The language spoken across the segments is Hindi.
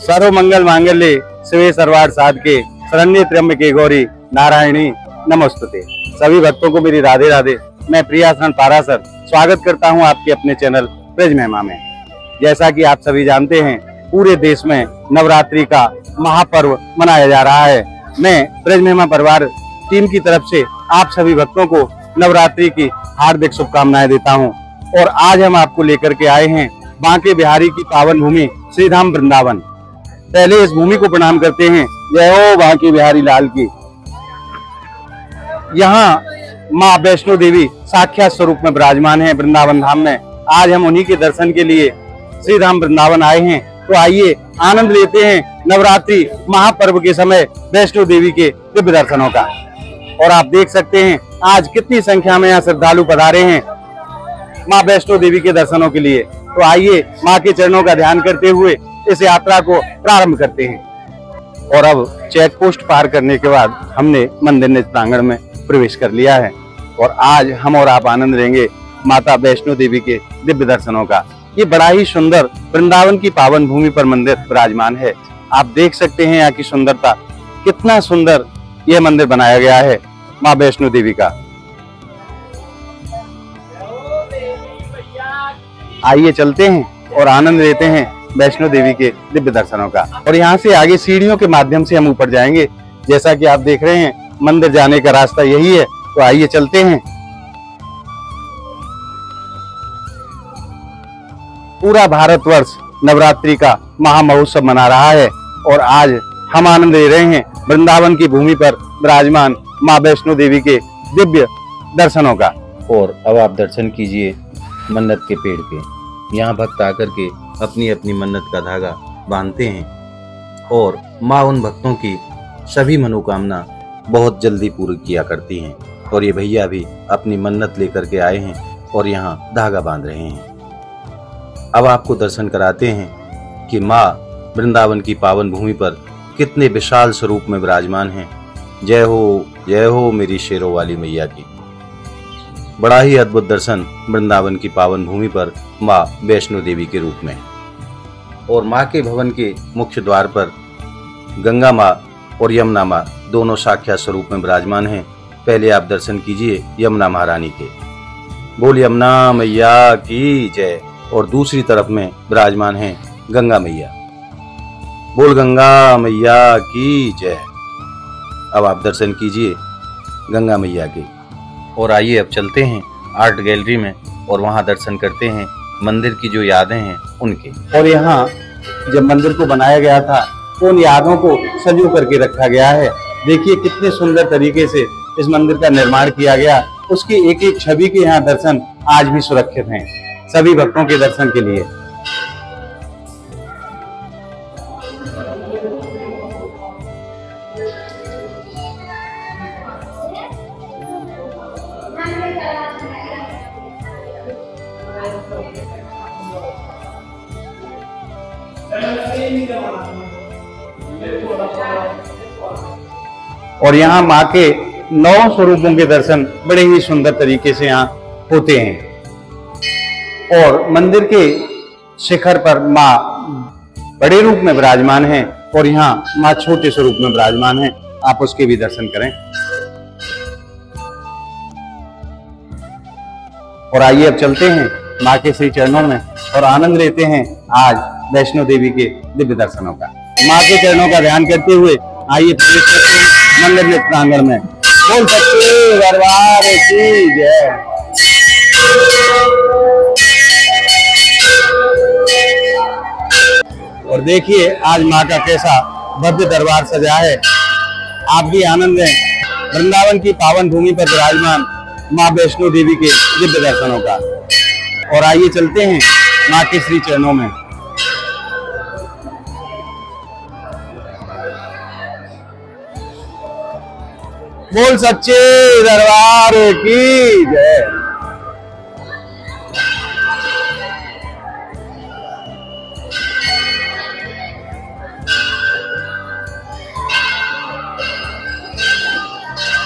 सर्व मंगल मांगल्ये शिवे सर्वार्थ साधके शरण्ये त्र्यंबके गौरी नारायणी नमोस्तुते। सभी भक्तों को मेरी राधे राधे। मैं प्रियाशरण पाराशर स्वागत करता हूं आपके अपने चैनल ब्रज महिमा में। जैसा कि आप सभी जानते हैं, पूरे देश में नवरात्रि का महापर्व मनाया जा रहा है। मैं ब्रज महिमा परिवार टीम की तरफ से आप सभी भक्तों को नवरात्रि की हार्दिक शुभकामनाएं देता हूं। और आज हम आपको लेकर के आए हैं बांके बिहारी की पावन भूमि श्री धाम वृंदावन। पहले इस भूमि को प्रणाम करते हैं। जय हो बांके बिहारी लाल की। यहाँ माँ वैष्णो देवी साक्षात स्वरूप में विराजमान है वृंदावन धाम में। आज हम उन्हीं के दर्शन के लिए श्री धाम वृंदावन आए हैं। तो आइए आनंद लेते हैं नवरात्रि महापर्व के समय वैष्णो देवी के दिव्य दर्शनों का। और आप देख सकते हैं आज कितनी संख्या में यहाँ श्रद्धालु पधारे हैं माँ वैष्णो देवी के दर्शनों के लिए। तो आइए माँ के चरणों का ध्यान करते हुए इस यात्रा को प्रारंभ करते हैं। और अब चेक पोस्ट पार करने के बाद हमने मंदिर प्रांगण में प्रवेश कर लिया है। और आज हम और आप आनंद लेंगे माता वैष्णो देवी के दिव्य दर्शनों का। ये बड़ा ही सुंदर वृंदावन की पावन भूमि पर मंदिर विराजमान है। आप देख सकते हैं यहाँ की सुंदरता, कितना सुंदर यह मंदिर बनाया गया है माँ वैष्णो देवी का। आइए चलते हैं और आनंद लेते हैं वैष्णो देवी के दिव्य दर्शनों का। और यहाँ से आगे सीढ़ियों के माध्यम से हम ऊपर जाएंगे। जैसा कि आप देख रहे हैं मंदिर जाने का रास्ता यही है। तो आइए चलते हैं। पूरा भारतवर्ष नवरात्रि का महामहोत्सव मना रहा है और आज हम आनंद ले रहे हैं वृंदावन की भूमि पर विराजमान माँ वैष्णो देवी के दिव्य दर्शनों का। और अब आप दर्शन कीजिए मन्नत के पेड़ के। यहाँ भक्त आकर के अपनी अपनी मन्नत का धागा बांधते हैं और माँ उन भक्तों की सभी मनोकामना बहुत जल्दी पूरी किया करती हैं। और ये भैया भी अपनी मन्नत लेकर के आए हैं और यहाँ धागा बांध रहे हैं। अब आपको दर्शन कराते हैं कि माँ वृंदावन की पावन भूमि पर कितने विशाल स्वरूप में विराजमान हैं। जय हो मेरी शेरों वाली मैया की। बड़ा ही अद्भुत दर्शन वृंदावन की पावन भूमि पर माँ वैष्णो देवी के रूप में। और माँ के भवन के मुख्य द्वार पर गंगा माँ और यमुना माँ दोनों साक्षात स्वरूप में विराजमान हैं। पहले आप दर्शन कीजिए यमुना महारानी के। बोल यमुना मैया की जय। और दूसरी तरफ में विराजमान है गंगा मैया। बोल गंगा मैया की जय। अब आप दर्शन कीजिए गंगा मैया के। और आइए अब चलते हैं आर्ट गैलरी में और वहां दर्शन करते हैं मंदिर की जो यादें हैं उनके। और यहाँ जब मंदिर को बनाया गया था उन यादों को संजो करके रखा गया है। देखिए कितने सुंदर तरीके से इस मंदिर का निर्माण किया गया। उसकी एक एक छवि के यहाँ दर्शन आज भी सुरक्षित हैं सभी भक्तों के दर्शन के लिए। और यहाँ माँ के 9 स्वरूपों के दर्शन बड़े ही सुंदर तरीके से यहाँ होते हैं। और मंदिर के शिखर पर माँ बड़े रूप में विराजमान है और यहाँ माँ छोटे स्वरूप में विराजमान है। आप उसके भी दर्शन करें। और आइए अब चलते हैं माँ के श्री चरणों में और आनंद लेते हैं आज वैष्णो देवी के दिव्य दर्शनों का। माँ के चरणों का ध्यान करते हुए आइए प्रवेश करते हैं मंदिर प्रांगण में। बोल सच्चे दरबार की जय। और देखिए आज माँ का कैसा भव्य दरबार सजा है। आप भी आनंद लें वृंदावन की पावन भूमि पर विराजमान माँ वैष्णो देवी के दिव्य दर्शनों का। और आइए चलते हैं माँ के श्री चरणों में। बोल सच्चे दरबार की जय।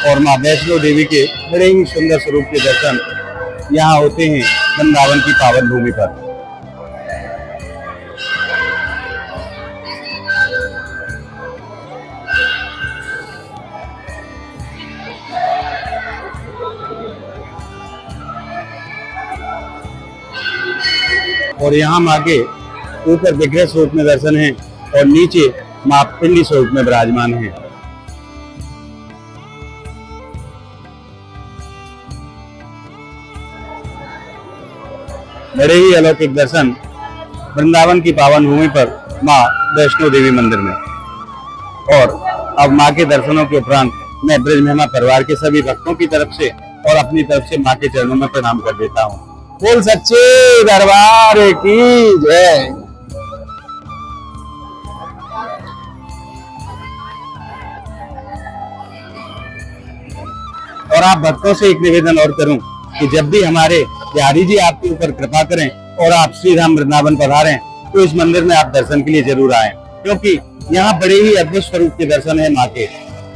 और माँ वैष्णो देवी के बड़े ही सुंदर स्वरूप के दर्शन यहाँ होते हैं वृंदावन की पावन भूमि पर। और यहाँ माँ के ऊपर विग्रह स्वरूप में दर्शन है और नीचे माँ पिंडी स्वरूप में विराजमान है। बड़े ही अलौकिक दर्शन वृंदावन की पावन भूमि पर माँ वैष्णो देवी मंदिर में। और अब माँ के दर्शनों के उपरांत मैं ब्रज महिमा परिवार के सभी भक्तों की तरफ से और अपनी तरफ से माँ के चरणों में प्रणाम कर देता हूँ। बोल सच्चे दरबार की जय। और आप भक्तों से एक निवेदन और करूं कि जब भी हमारे बिहारी जी आपके ऊपर कृपा करें और आप श्री धाम वृंदावन पधारें तो इस मंदिर में आप दर्शन के लिए जरूर आएं, क्योंकि यहाँ बड़े ही अद्भुत स्वरूप के दर्शन है माँ के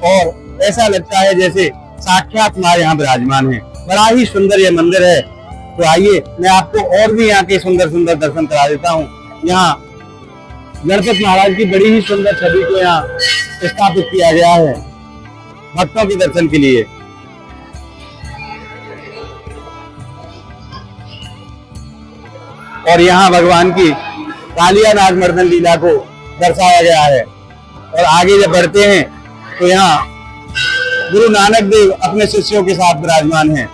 और ऐसा लगता है जैसे साक्षात माँ यहाँ विराजमान है। बड़ा ही सुंदर यह मंदिर है। तो आइए मैं आपको और भी यहाँ के सुंदर सुंदर दर्शन करा देता हूँ। यहाँ गणपति महाराज की बड़ी ही सुंदर छवि को यहाँ स्थापित किया गया है भक्तों के दर्शन के लिए। और यहाँ भगवान की कालिया नाग मर्दन लीला को दर्शाया गया है। और आगे जब बढ़ते हैं तो यहाँ गुरु नानक देव अपने शिष्यों के साथ विराजमान हैं।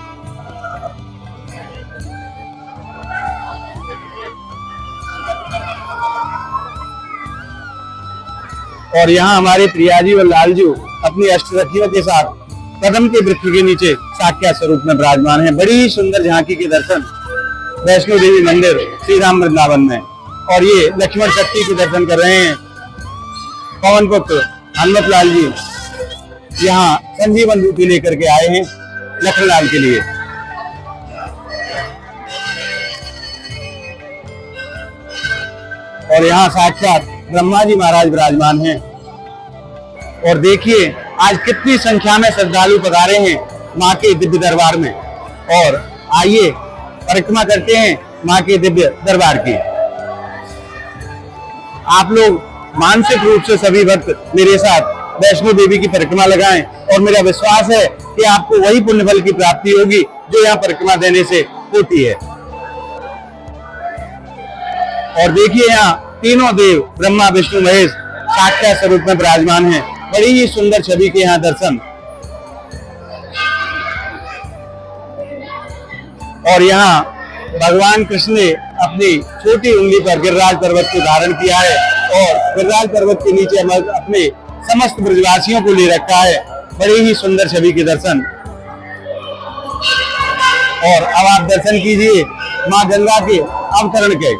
और यहाँ हमारे प्रियाजी और लालजू अपनी अष्टसखियों के साथ कदम के वृक्ष के नीचे साक्षात स्वरूप में विराजमान हैं। बड़ी ही सुंदर झांकी के दर्शन वैष्णो देवी मंदिर श्री राम वृंदावन में। और ये लक्ष्मण शक्ति के दर्शन कर रहे हैं। पवन पुत्र हनुमत लाल जी यहाँ संजीवन बूटी लेकर के आए हैं लखनलाल के लिए। और यहाँ साक्षात ब्रह्मा जी महाराज विराजमान हैं। और देखिए आज कितनी संख्या में श्रद्धालु पधारे हैं माँ के दिव्य दरबार में। और आइए परिक्रमा करते हैं माँ के दिव्य दरबार की। आप लोग मानसिक रूप से सभी भक्त मेरे साथ वैष्णो देवी की परिक्रमा लगाएं और मेरा विश्वास है कि आपको वही पुण्य फल की प्राप्ति होगी जो यहाँ परिक्रमा देने से होती है। और देखिए यहाँ तीनों देव ब्रह्मा विष्णु महेश साक्षात स्वरूप में विराजमान हैं। बड़ी ही सुंदर छवि के यहाँ दर्शन। और यहाँ भगवान कृष्ण ने अपनी छोटी उंगली पर गिरिराज पर्वत को धारण किया है और गिरिराज पर्वत के नीचे अपने समस्त ब्रजवासियों को ले रखा है। बड़ी ही सुंदर छवि के दर्शन। और अब आप दर्शन कीजिए माँ गंगा के अवतरण के।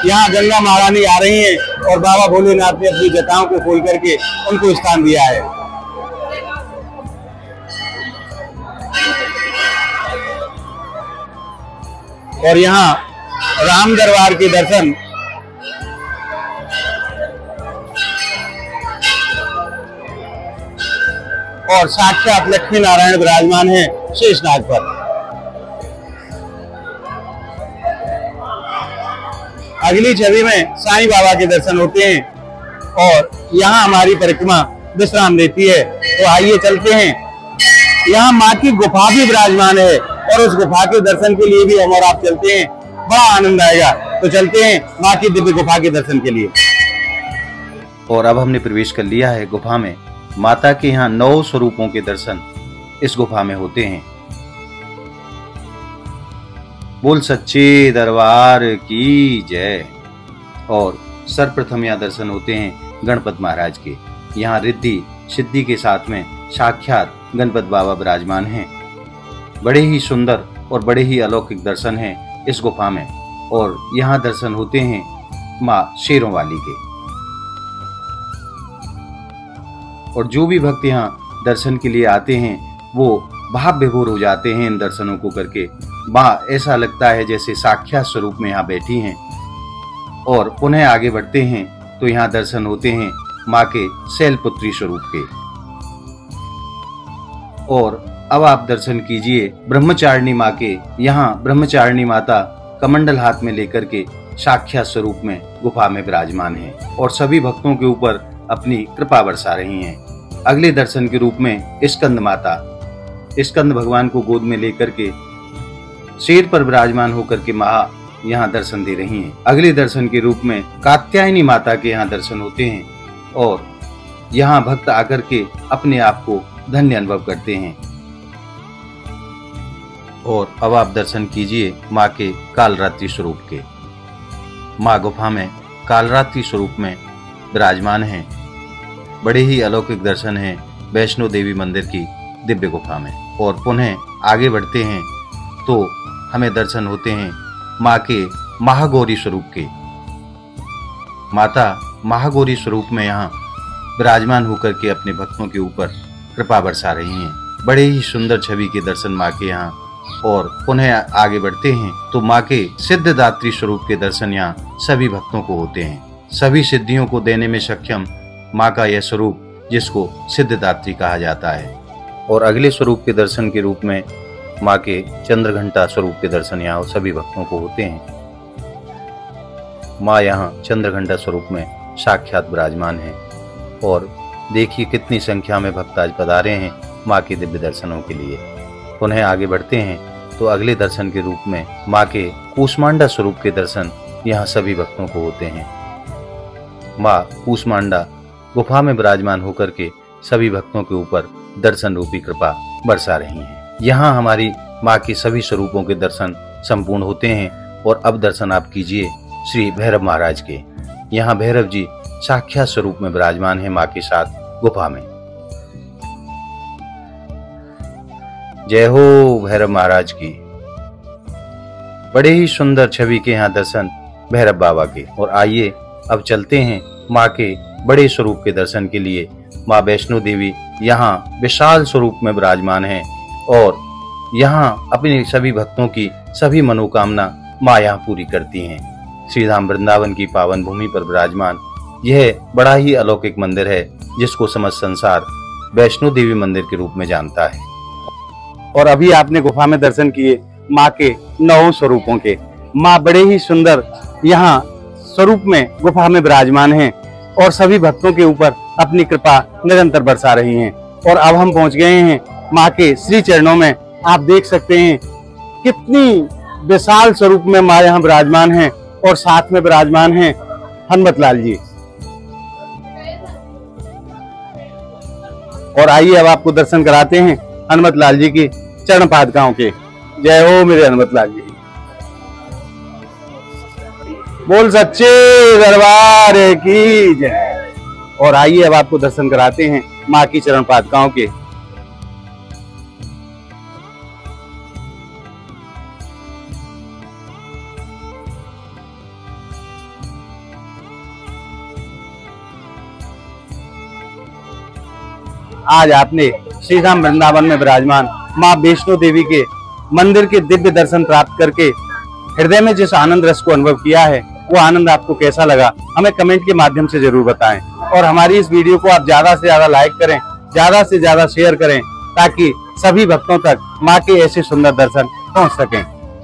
यहाँ गंगा महारानी आ रही हैं और बाबा भोलेनाथ ने अपनी जटाओं को खोल करके उनको स्थान दिया है। और यहाँ राम दरबार के दर्शन। और साक्षात लक्ष्मी नारायण विराजमान है शेषनाग पर। अगली छवि में साईं बाबा के दर्शन होते हैं और यहाँ हमारी परिक्रमा विश्राम लेती है। तो आइए चलते हैं। यहाँ माँ की गुफा भी विराजमान है और उस गुफा के दर्शन के लिए भी हम और आप चलते हैं। बड़ा आनंद आएगा। तो चलते हैं माँ की दिव्य गुफा के दर्शन के लिए। और अब हमने प्रवेश कर लिया है गुफा में। माता के यहाँ 9 स्वरूपों के दर्शन इस गुफा में होते हैं। बोल सच्चे दरबार की जय। और सर्वप्रथम यहाँ दर्शन होते हैं गणपति महाराज के। यहाँ रिद्धि सिद्धि के साथ में साक्षात गणपति बाबा विराजमान हैं। बड़े ही सुंदर और बड़े ही अलौकिक दर्शन हैं इस गुफा में। और यहाँ दर्शन होते हैं माँ शेरों वाली के। और जो भी भक्त यहाँ दर्शन के लिए आते हैं वो भाव विभोर हो जाते हैं इन दर्शनों को करके। माँ ऐसा लगता है जैसे साक्षात स्वरूप में यहाँ बैठी हैं। और पुनः आगे बढ़ते हैं तो यहाँ दर्शन होते हैं माँ के शैलपुत्री स्वरूप के। और अब आप दर्शन कीजिए ब्रह्मचारिणी माँ के। यहाँ ब्रह्मचारिणी माता कमंडल हाथ में लेकर के साक्षात स्वरूप में गुफा में विराजमान है और सभी भक्तों के ऊपर अपनी कृपा बरसा रही हैं। अगले दर्शन के रूप में स्कंद माता, स्कंद भगवान को गोद में लेकर के शेर पर विराजमान होकर के माँ यहाँ दर्शन दे रही हैं। अगले दर्शन के रूप में कात्यायनी माता के यहाँ दर्शन होते हैं और यहाँ भक्त आकर के अपने आप को धन्य अनुभव करते हैं। और अब आप दर्शन कीजिए माँ के कालरात्रि स्वरूप के। माँ गुफा में कालरात्रि स्वरूप में विराजमान हैं। बड़े ही अलौकिक दर्शन हैं वैष्णो देवी मंदिर की दिव्य गुफा में। और पुनः आगे बढ़ते हैं तो हमें दर्शन होते हैं माँ के महागौरी स्वरूप के। माता महागौरी स्वरूप में यहाँ विराजमान होकर के अपने भक्तों के ऊपर कृपा बरसा रही हैं। बड़े ही सुंदर छवि के दर्शन माँ के यहाँ। और पुनः आगे बढ़ते हैं तो माँ के सिद्धदात्री स्वरूप के दर्शन यहाँ सभी भक्तों को होते हैं। सभी सिद्धियों को देने में सक्षम माँ का यह स्वरूप जिसको सिद्धदात्री कहा जाता है। और अगले स्वरूप के दर्शन के रूप में माँ के चंद्रघंटा स्वरूप के दर्शन यहाँ सभी भक्तों को होते हैं। माँ यहाँ चंद्रघंटा स्वरूप में साक्षात विराजमान है। और देखिए कितनी संख्या में भक्त आज पधारे हैं माँ के दिव्य दर्शनों के लिए। पुनः आगे बढ़ते हैं तो अगले दर्शन के रूप में माँ के कूष्मांडा स्वरूप के दर्शन यहाँ सभी भक्तों को होते हैं। माँ कूष्मांडा गुफा में विराजमान होकर के सभी भक्तों के ऊपर दर्शन रूपी कृपा बरसा रही हैं। यहाँ हमारी माँ के सभी स्वरूपों के दर्शन संपूर्ण होते हैं। और अब दर्शन आप कीजिए श्री भैरव महाराज के। यहाँ भैरव जी साक्षात स्वरूप में विराजमान है माँ के साथ गुफा में। जय हो भैरव महाराज की। बड़े ही सुंदर छवि के यहाँ दर्शन भैरव बाबा के। और आइए अब चलते हैं माँ के बड़े स्वरूप के दर्शन के लिए। माँ वैष्णो देवी यहाँ विशाल स्वरूप में विराजमान है और यहाँ अपने सभी भक्तों की सभी मनोकामना माँ यहाँ पूरी करती हैं। श्री धाम वृंदावन की पावन भूमि पर विराजमान यह बड़ा ही अलौकिक मंदिर है जिसको समस्त संसार वैष्णो देवी मंदिर के रूप में जानता है। और अभी आपने गुफा में दर्शन किए माँ के 9 स्वरूपों के। माँ बड़े ही सुंदर यहाँ स्वरूप में गुफा में विराजमान हैं और सभी भक्तों के ऊपर अपनी कृपा निरंतर बरसा रही हैं। और अब हम पहुंच गए हैं माँ के श्री चरणों में। आप देख सकते हैं कितनी विशाल स्वरूप में माँ यहाँ विराजमान हैं और साथ में विराजमान हैं हनुमत लाल जी। और आइए अब आपको दर्शन कराते हैं हनुमत लाल जी की चरण पादुकाओं के। जय हो मेरे हनुमत लाल जी। बोल सच्चे दरबार की जय। और आइए अब आपको दर्शन कराते हैं माँ की चरण पादुकाओं के। आज आपने श्री धाम वृंदावन में विराजमान माँ वैष्णो देवी के मंदिर के दिव्य दर्शन प्राप्त करके हृदय में जिस आनंद रस को अनुभव किया है वो आनंद आपको कैसा लगा हमें कमेंट के माध्यम से जरूर बताएं। और हमारी इस वीडियो को आप ज्यादा से ज्यादा लाइक करें, ज्यादा से ज्यादा शेयर करें ताकि सभी भक्तों तक माँ के ऐसे सुंदर दर्शन पहुँच सकें।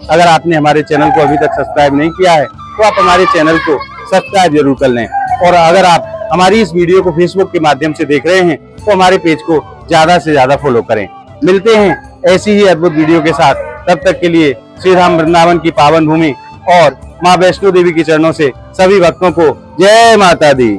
अगर आपने हमारे चैनल को अभी तक सब्सक्राइब नहीं किया है तो आप हमारे चैनल को सब्सक्राइब जरूर कर लें। और अगर आप हमारी इस वीडियो को फेसबुक के माध्यम से देख रहे हैं तो हमारे पेज को ज्यादा से ज्यादा फॉलो करें। मिलते हैं ऐसी ही अद्भुत वीडियो के साथ। तब तक के लिए श्री धाम वृंदावन की पावन भूमि और माँ वैष्णो देवी के चरणों से सभी भक्तों को जय माता दी।